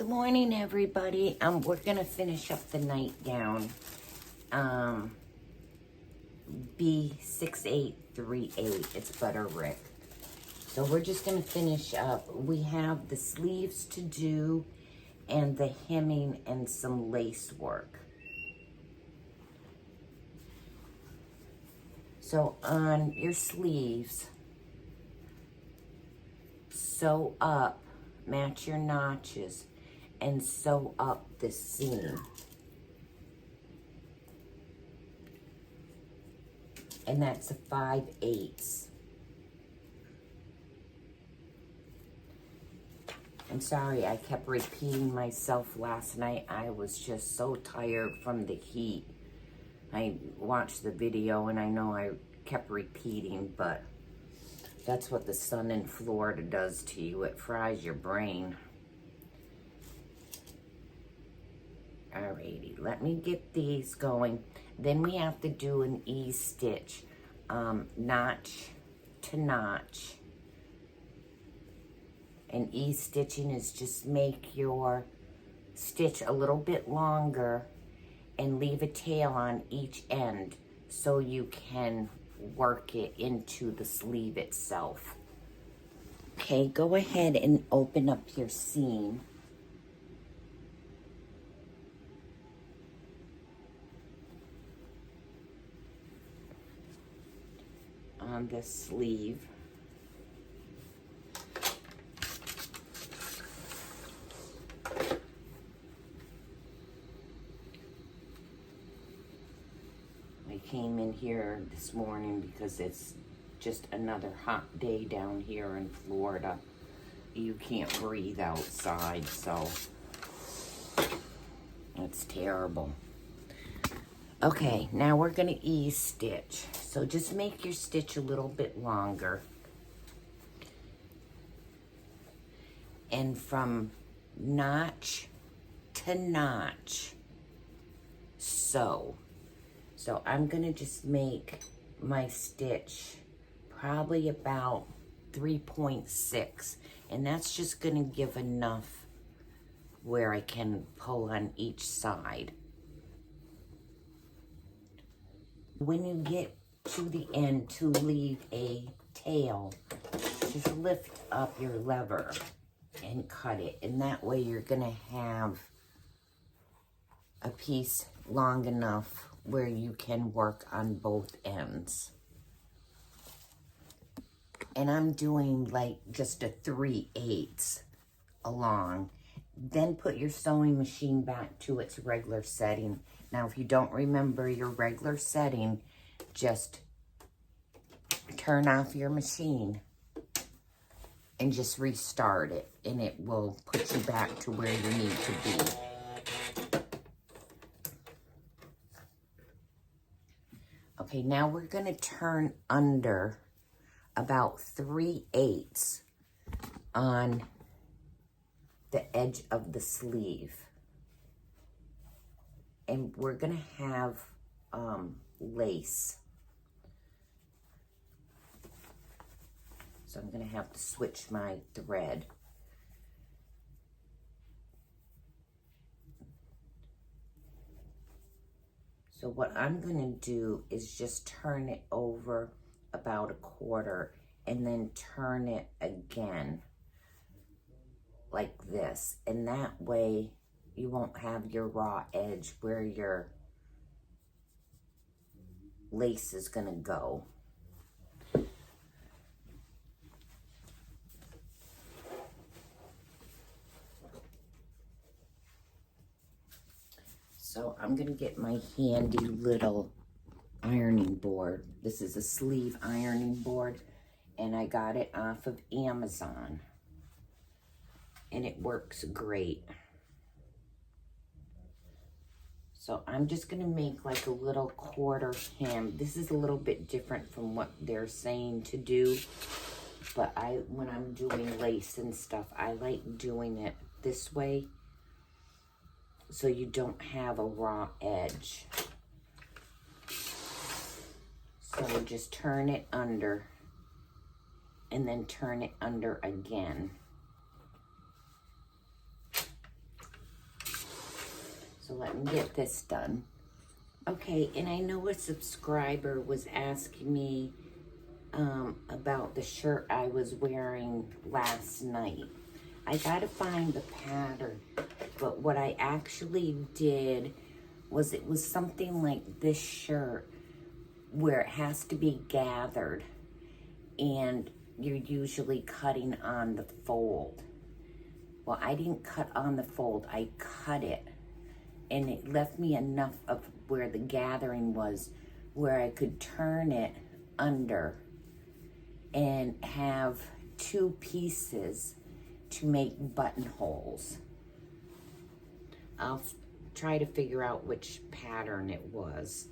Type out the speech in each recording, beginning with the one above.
Good morning, everybody. We're gonna finish up the nightgown, B6838. It's Butterick. So we're just gonna finish up. We have the sleeves to do, and the hemming and some lace work. So on your sleeves, sew up, match your notches, and sew up the seam. And that's a 5/8. I'm sorry I kept repeating myself last night. I was just so tired from the heat. I watched the video and I know I kept repeating, but that's what the sun in Florida does to you. It fries your brain. Alrighty, let me get these going. Then we have to do an E-stitch, notch to notch. And E-stitching is just make your stitch a little bit longer and leave a tail on each end so you can work it into the sleeve itself. Okay, go ahead and open up your seam. On the sleeve. I came in here this morning because it's just another hot day down here in Florida. You can't breathe outside, so it's terrible. Okay, now we're gonna E-stitch. So just make your stitch a little bit longer. And from notch to notch, sew. So I'm gonna just make my stitch probably about 3.6. And that's just gonna give enough where I can pull on each side. When you get to the end to leave a tail, just lift up your lever and cut it. And that way you're gonna have a piece long enough where you can work on both ends. And I'm doing like just a 3/8 along. Then put your sewing machine back to its regular setting. Now, if you don't remember your regular setting, just turn off your machine and just restart it, and it will put you back to where you need to be. Okay, now we're gonna turn under about 3/8 on the edge of the sleeve. And we're gonna have lace. So I'm gonna have to switch my thread. So what I'm gonna do is just turn it over about a quarter and then turn it again like this. And that way you won't have your raw edge where your lace is gonna go. So I'm gonna get my handy little ironing board. This is a sleeve ironing board, and I got it off of Amazon. And it works great. So I'm just gonna make like a little quarter hem. This is a little bit different from what they're saying to do, but when I'm doing lace and stuff, I like doing it this way so you don't have a raw edge. So just turn it under and then turn it under again. So let me get this done. Okay, and I know a subscriber was asking me about the shirt I was wearing last night. I gotta find the pattern, but what I actually did was it was something like this shirt where it has to be gathered and you're usually cutting on the fold. Well, I didn't cut on the fold, I cut it, and it left me enough of where the gathering was where I could turn it under and have two pieces to make buttonholes. I'll try to figure out which pattern it was.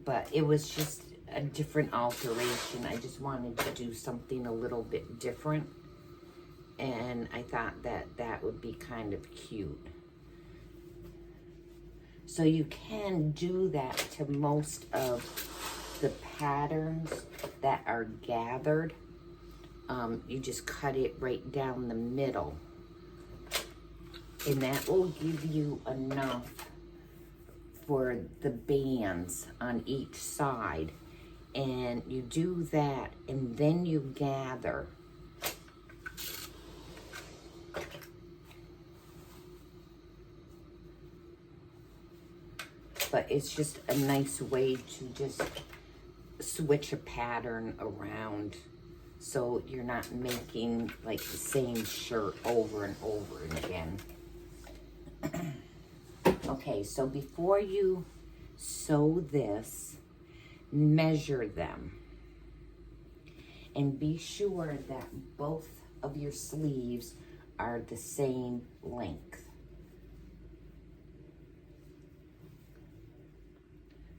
But it was just a different alteration. I just wanted to do something a little bit different. And I thought that that would be kind of cute. So you can do that to most of the patterns that are gathered. You just cut it right down the middle. And that will give you enough for the bands on each side. And you do that, and then you gather. But it's just a nice way to just switch a pattern around so you're not making like the same shirt over and over again. Okay, so before you sew this, measure them. And be sure that both of your sleeves are the same length.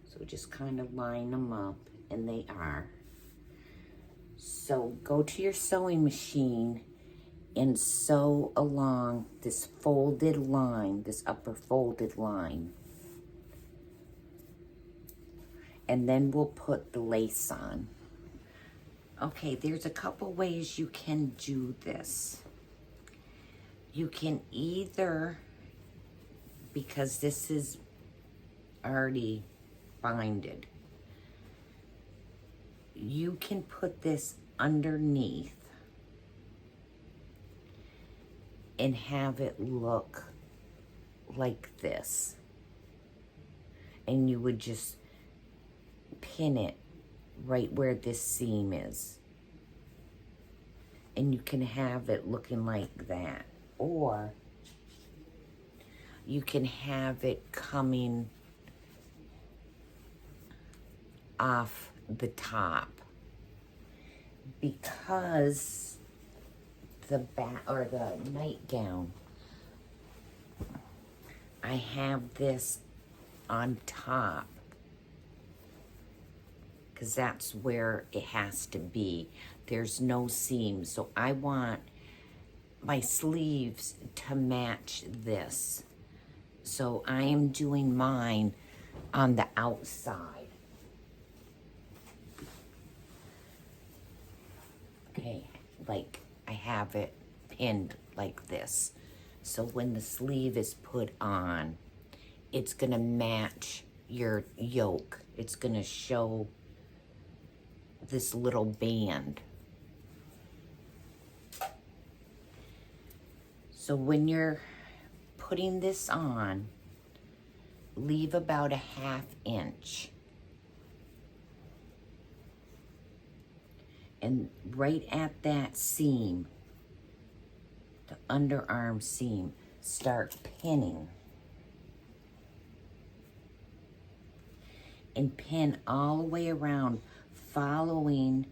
So just kind of line them up, and they are. So go to your sewing machine and sew along this folded line, this upper folded line. And then we'll put the lace on. Okay, there's a couple ways you can do this. You can either, because this is already binded, you can put this underneath and have it look like this. And you would just pin it right where this seam is. And you can have it looking like that. Or you can have it coming off the top, because the back or the nightgown, I have this on top because that's where it has to be. There's no seam, so I want my sleeves to match this. So I am doing mine on the outside. Okay, like I have it pinned like this. So when the sleeve is put on, it's gonna match your yoke. It's gonna show this little band. So when you're putting this on, leave about a 1/2 inch. And right at that seam, the underarm seam, start pinning. And pin all the way around, following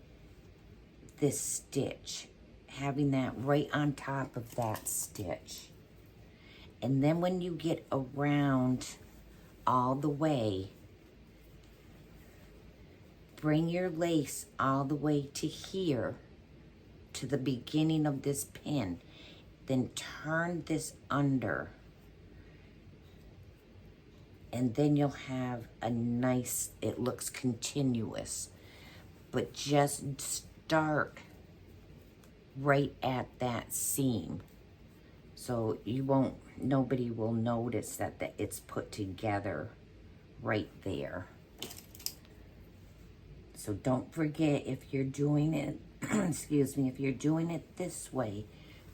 this stitch, having that right on top of that stitch. And then when you get around all the way, bring your lace all the way to here, to the beginning of this pin. Then turn this under. And then you'll have a nice, it looks continuous. But just start right at that seam. So nobody will notice that it's put together right there. So don't forget, if you're doing it, excuse me, if you're doing it this way,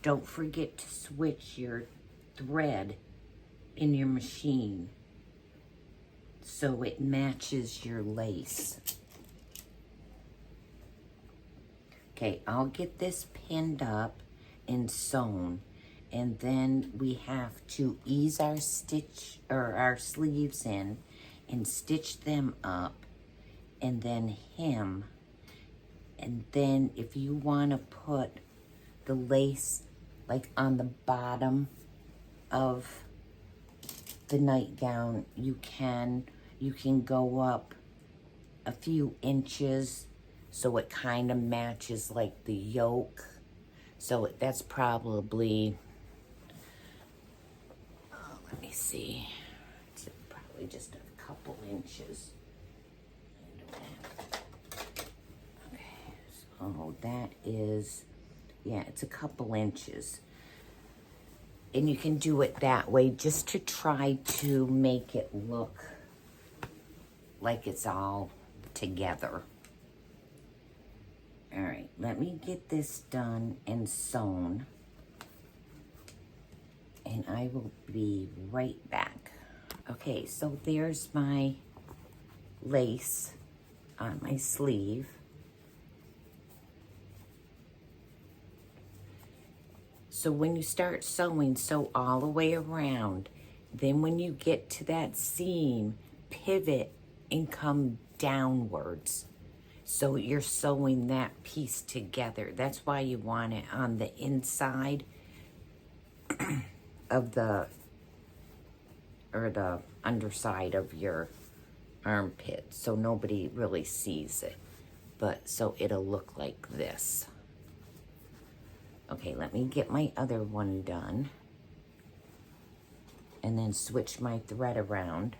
don't forget to switch your thread in your machine so it matches your lace. Okay, I'll get this pinned up and sewn, and then we have to ease our our sleeves in and stitch them up, and then hem. And then if you want to put the lace like on the bottom of the nightgown, you can go up a few inches so it kind of matches like the yoke. So that's probably, let me see, it's probably just a couple inches. Oh, that is, yeah, it's a couple inches. And you can do it that way just to try to make it look like it's all together. All right, let me get this done and sewn, and I will be right back. Okay, so there's my lace on my sleeve. So when you start sewing, sew all the way around. Then when you get to that seam, pivot and come downwards. So you're sewing that piece together. That's why you want it on the inside of the underside of your armpit, so nobody really sees it. But so it'll look like this. Okay, let me get my other one done and then switch my thread around.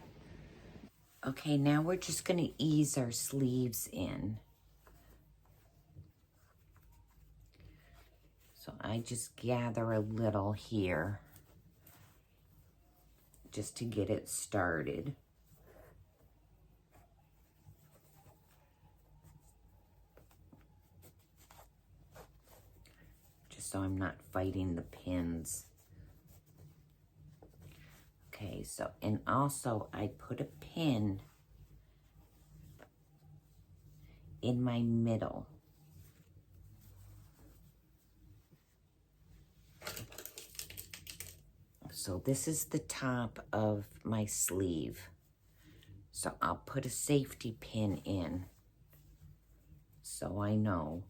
Okay, now we're just going to ease our sleeves in. So I just gather a little here just to get it started. Just so I'm not fighting the pins. Okay, so, and also I put a pin in my middle. So this is the top of my sleeve. So I'll put a safety pin in so I know.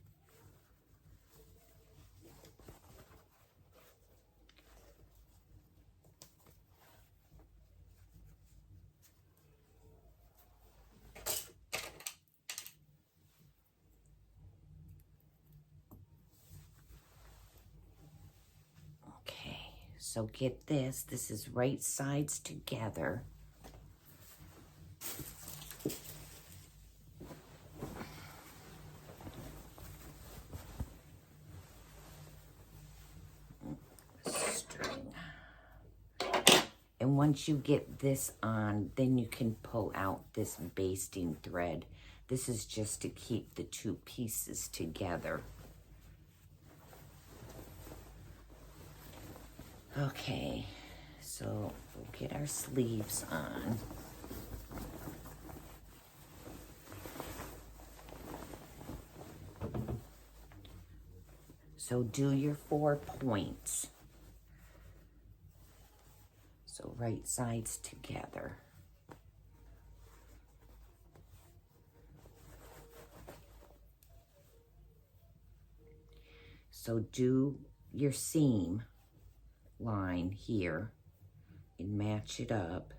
So get this, this is right sides together. String. And once you get this on, then you can pull out this basting thread. This is just to keep the two pieces together. Okay, so we'll get our sleeves on. So do your 4 points. So right sides together. So do your seam line here and match it up.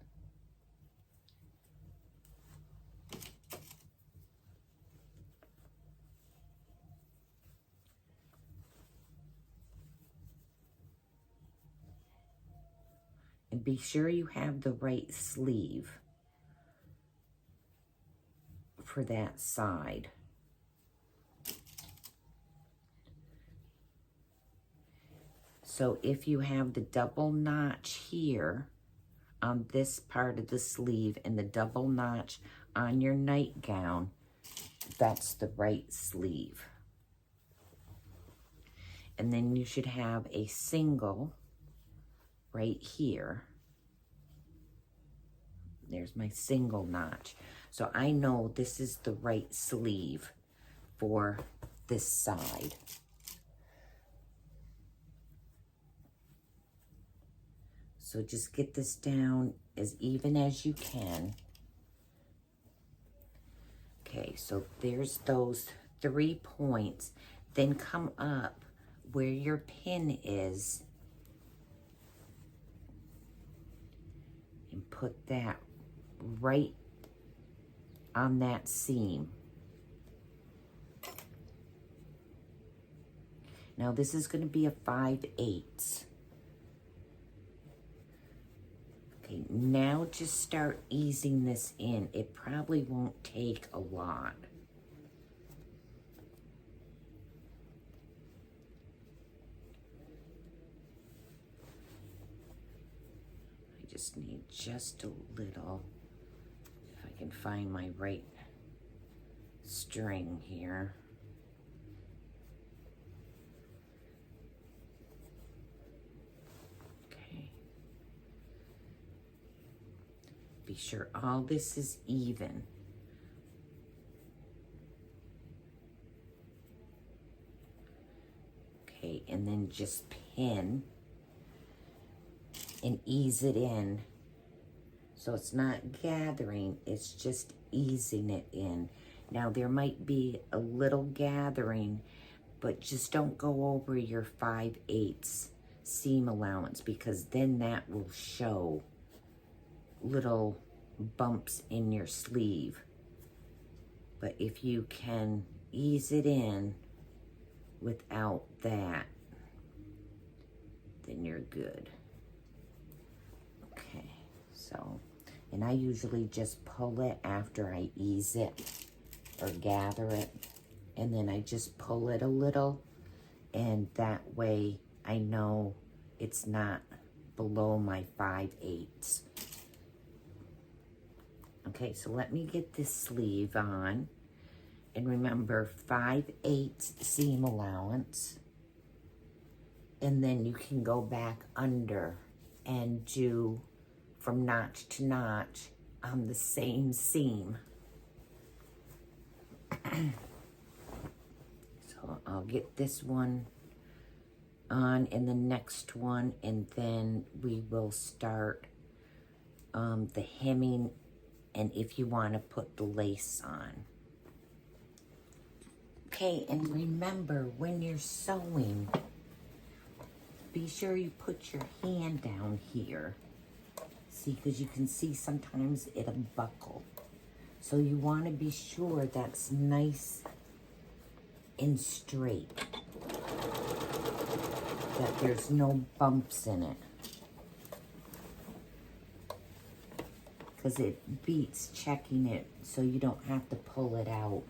And be sure you have the right sleeve for that side. So if you have the double notch here on this part of the sleeve and the double notch on your nightgown, that's the right sleeve. And then you should have a single right here. There's my single notch. So I know this is the right sleeve for this side. So just get this down as even as you can. Okay, so there's those 3 points. Then come up where your pin is and put that right on that seam. Now this is going to be a 5/8. Okay, now just start easing this in. It probably won't take a lot. I just need just a little, if I can find my right string here. Be sure all this is even. Okay, and then just pin and ease it in. So it's not gathering, it's just easing it in. Now there might be a little gathering, but just don't go over your 5/8 seam allowance, because then that will show little bumps in your sleeve. But if you can ease it in without that, then you're good. Okay, so, and I usually just pull it after I ease it or gather it, and then I just pull it a little, and that way I know it's not below my 5/8. Okay, so let me get this sleeve on. And remember, 5/8 seam allowance. And then you can go back under and do from notch to notch on the same seam. So I'll get this one on and the next one, and then we will start the hemming, and if you want to put the lace on. Okay, and remember, when you're sewing, be sure you put your hand down here. See, because you can see sometimes it'll buckle. So you want to be sure that's nice and straight, that there's no bumps in it. Because it beats checking it so you don't have to pull it out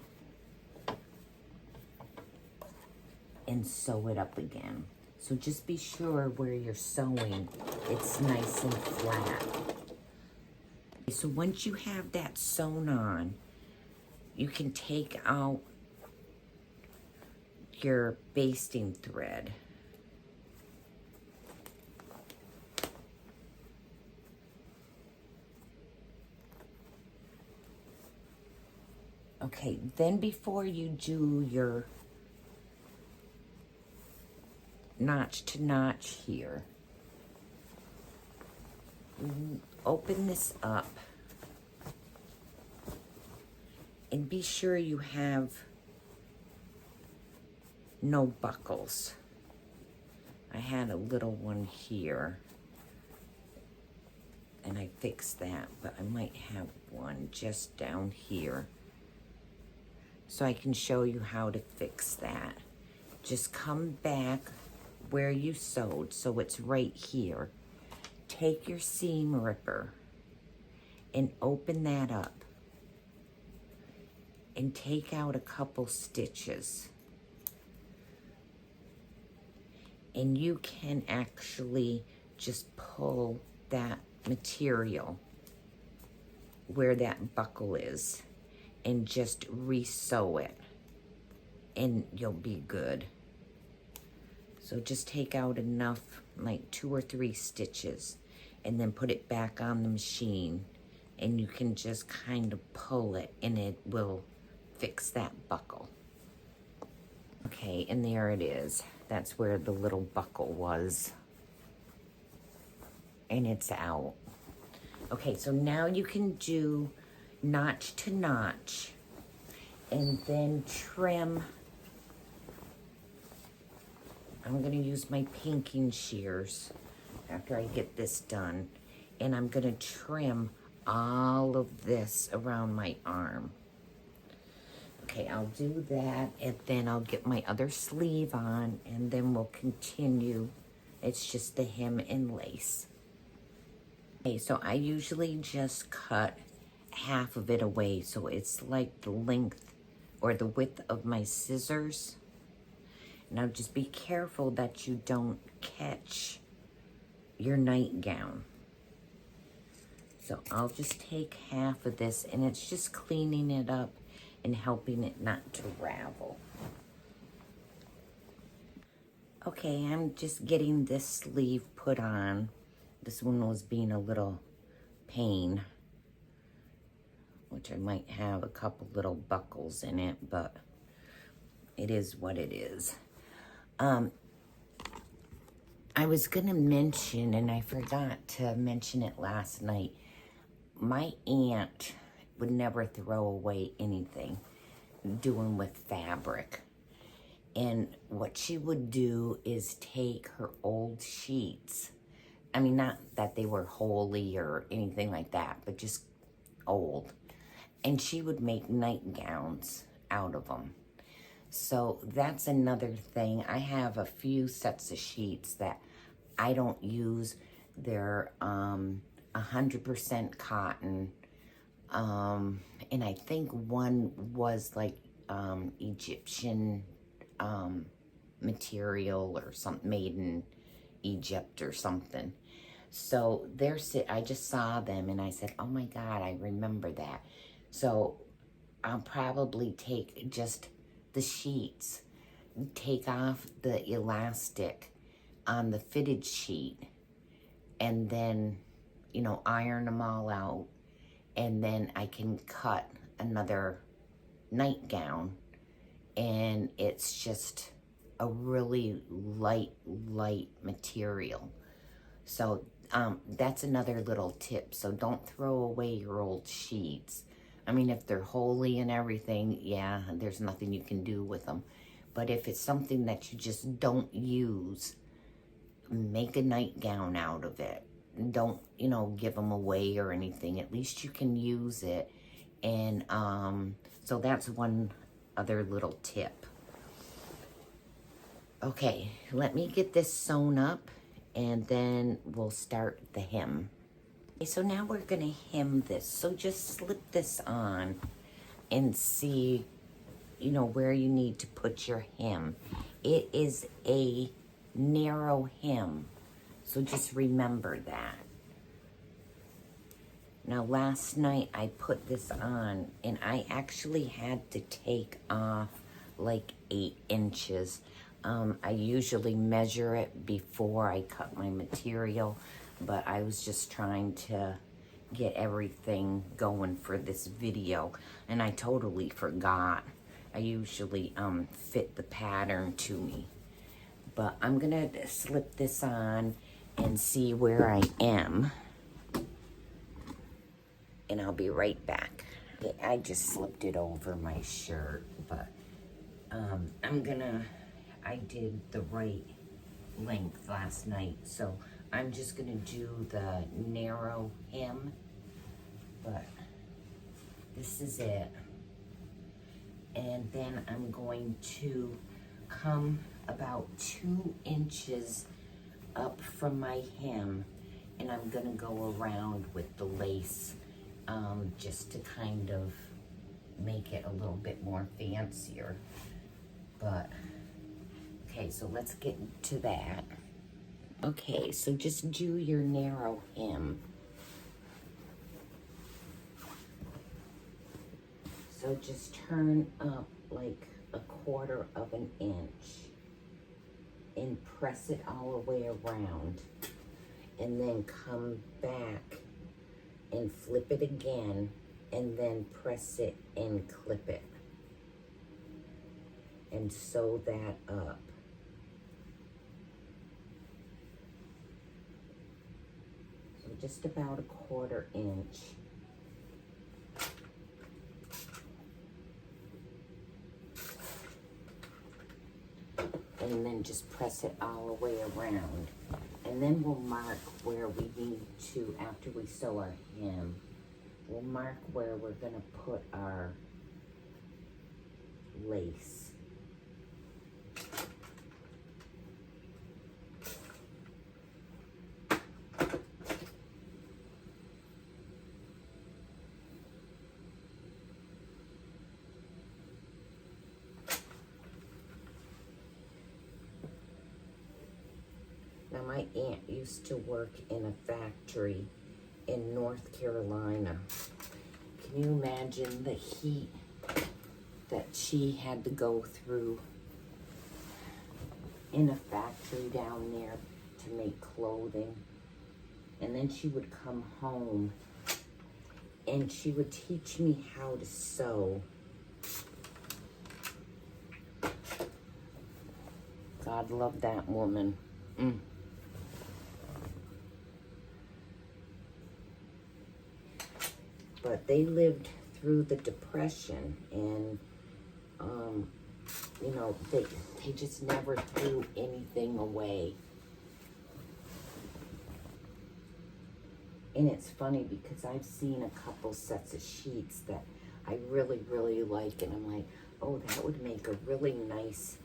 and sew it up again. So just be sure where you're sewing, it's nice and flat. So once you have that sewn on, you can take out your basting thread. Okay, then before you do your notch to notch here, open this up and be sure you have no buckles. I had a little one here and I fixed that, but I might have one just down here. So I can show you how to fix that. Just come back where you sewed, so it's right here. Take your seam ripper and open that up and take out a couple stitches. and you can actually just pull that material where that buckle is and just re-sew it, and you'll be good. So just take out enough, like 2 or 3 stitches, and then put it back on the machine, and you can just kind of pull it and it will fix that buckle. Okay, and there it is. That's where the little buckle was. And it's out. Okay, so now you can do notch to notch and then trim. I'm gonna use my pinking shears after I get this done, and I'm gonna trim all of this around my arm. Okay, I'll do that, and then I'll get my other sleeve on, and then we'll continue. It's just the hem and lace. Okay, so I usually just cut half of it away, so it's like the length or the width of my scissors. Now just be careful that you don't catch your nightgown. So I'll just take half of this, and it's just cleaning it up and helping it not to ravel. Okay, I'm just getting this sleeve put on. This one was being a little pain, which I might have a couple little buckles in it, but it is what it is. I was gonna mention, and I forgot to mention it last night, my aunt would never throw away anything doing with fabric. And what she would do is take her old sheets. I mean, not that they were holey or anything like that, but just old. And she would make nightgowns out of them. So that's another thing. I have a few sets of sheets that I don't use. They're 100% cotton. And I think one was like Egyptian material or something, made in Egypt or something. So I just saw them and I said, oh my God, I remember that. So I'll probably take just the sheets, take off the elastic on the fitted sheet, and then, you know, iron them all out, and then I can cut another nightgown, and it's just a really light material. So that's another little tip. So don't throw away your old sheets. I mean, if they're holey and everything, yeah, there's nothing you can do with them. But if it's something that you just don't use, make a nightgown out of it. Don't, you know, give them away or anything. At least you can use it. And so that's one other little tip. Okay, let me get this sewn up, and then we'll start the hem. Okay, so now we're gonna hem this. So just slip this on and see, you know, where you need to put your hem. It is a narrow hem, so just remember that. Now last night I put this on, and I actually had to take off like 8 inches. I usually measure it before I cut my material, but I was just trying to get everything going for this video, and I totally forgot. I usually fit the pattern to me. But I'm gonna slip this on and see where I am, and I'll be right back. I just slipped it over my shirt, but I did the right length last night, so I'm just gonna do the narrow hem, but this is it. And then I'm going to come about 2 inches up from my hem, and I'm gonna go around with the lace just to kind of make it a little bit more fancier. But Okay, so let's get to that. Okay, so just do your narrow hem. So just turn up like 1/4 of an inch and press it all the way around. And then come back and flip it again and then press it and clip it. And sew that up. So just about 1/4 inch. And then just press it all the way around. And then we'll mark where we need to, after we sew our hem, we'll mark where we're gonna put our lace. Now, my aunt used to work in a factory in North Carolina. Can you imagine the heat that she had to go through in a factory down there to make clothing? And then she would come home and she would teach me how to sew. God love that woman. But they lived through the Depression, and you know, they just never threw anything away. And it's funny because I've seen a couple sets of sheets that I really, really like, and I'm like, oh, that would make a really nice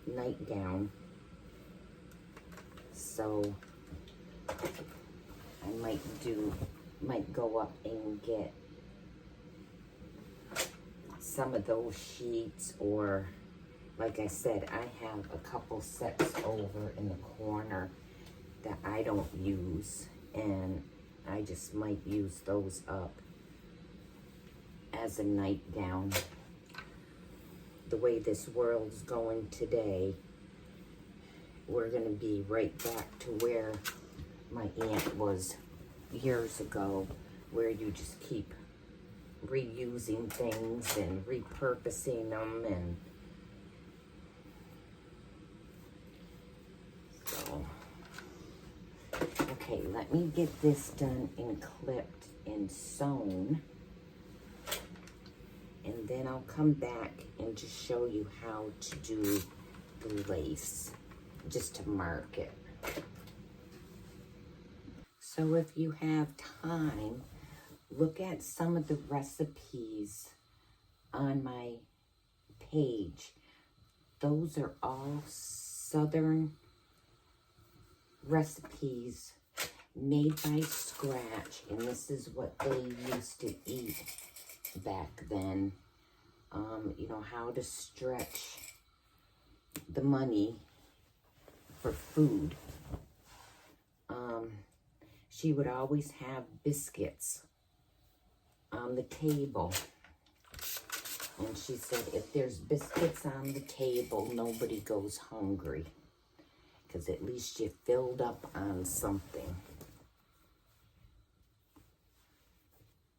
nightgown. So I might go up and get some of those sheets, or like I said, I have a couple sets over in the corner that I don't use, and I just might use those up as a nightgown. The way this world's going today, we're gonna be right back to where my aunt was years ago, where you just keep reusing things and repurposing them. And so, okay, let me get this done and clipped and sewn, and then I'll come back and just show you how to do the lace, just to mark it. So if you have time, look at some of the recipes on my page. Those are all Southern recipes made by scratch, and this is what they used to eat back then. You know, how to stretch the money for food. She would always have biscuits on the table. And she said, if there's biscuits on the table, nobody goes hungry, because at least you filled up on something.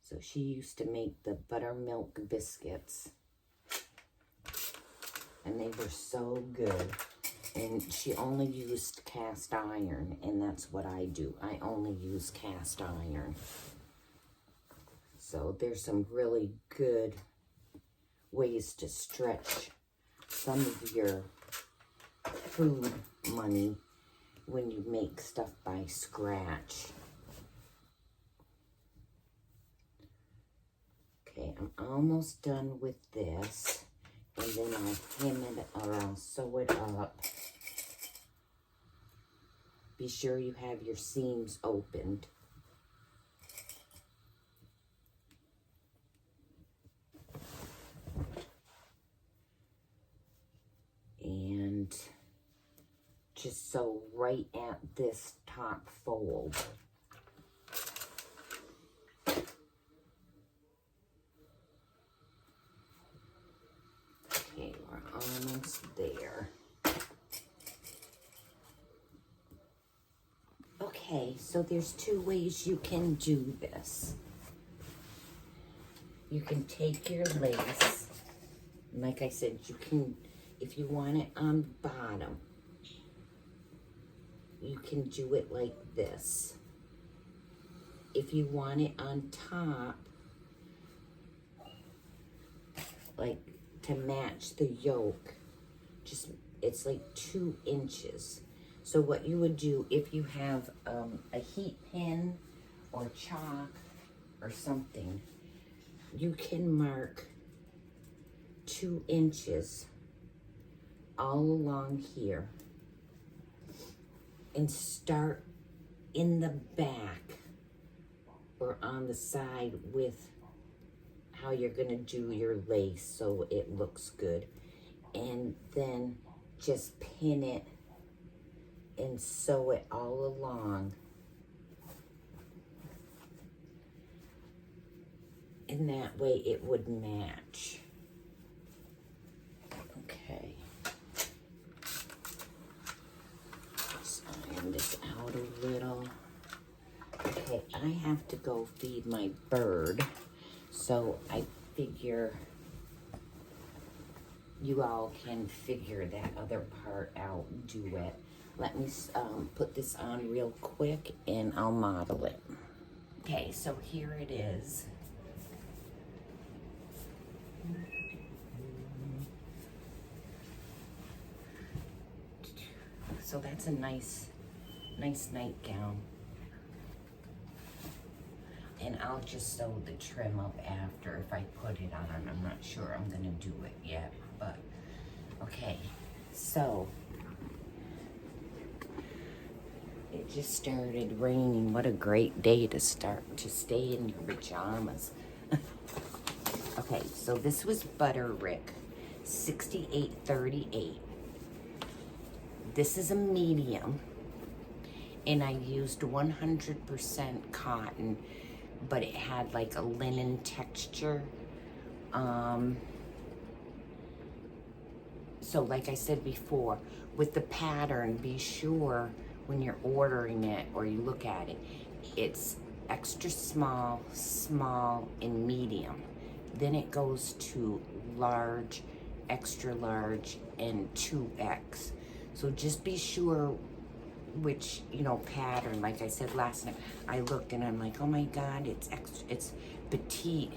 So she used to make the buttermilk biscuits, and they were so good. And she only used cast iron, and that's what I do. I only use cast iron. So there's some really good ways to stretch some of your food money when you make stuff by scratch. Okay, I'm almost done with this. And then I'll hem it, or I'll sew it up. Be sure you have your seams opened. And just sew right at this top fold. Okay, we're almost there. Okay, so there's two ways you can do this. You can take your lace, and like I said, you can, if you want it on the bottom, you can do it like this. If you want it on top, like to match the yoke, just, it's like 2 inches. So what you would do, if you have a heat pin or chalk or something, you can mark 2 inches all along here and start in the back or on the side with how you're gonna do your lace so it looks good. And then just pin it and sew it all along. And that way it would match. Okay. Just iron this out a little. Okay, I have to go feed my bird, so I figure you all can figure that other part out, do it. Let me put this on real quick and I'll model it. Okay, so here it is. So that's a nice nightgown. And I'll just sew the trim up after if I put it on. I'm not sure I'm gonna do it yet, but okay. So it just started raining. What a great day to start to stay in your pajamas. Okay, so this was Butterick 6838. This is a medium, and I used 100% cotton, but it had like a linen texture. So like I said before, with the pattern, be sure when you're ordering it or you look at it, it's extra small, small, and medium. Then it goes to large, extra large, and 2X. So just be sure which, you know, pattern. Like I said last night, I looked and I'm like, oh my God, it's extra, it's petite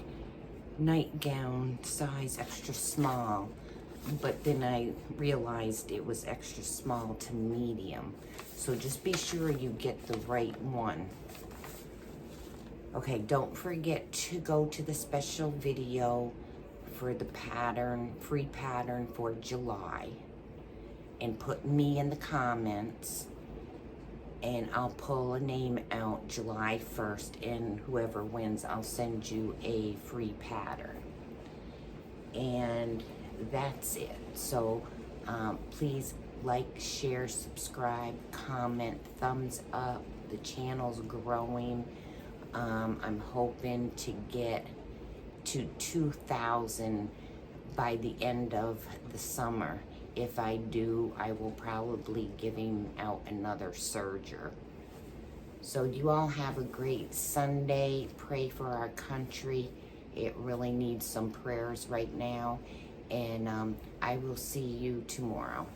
nightgown size extra small. But then I realized it was extra small to medium. So just be sure you get the right one. Okay, don't forget to go to the special video for the pattern, free pattern for July. And put me in the comments. And I'll pull a name out July 1st. And whoever wins, I'll send you a free pattern. And that's it. So please like, share, subscribe, comment, thumbs up. The channel's growing. I'm hoping to get to 2,000 by the end of the summer. If I do, I will probably giving out another serger. So you all have a great Sunday. Pray for our country. It really needs some prayers right now. And I will see you tomorrow.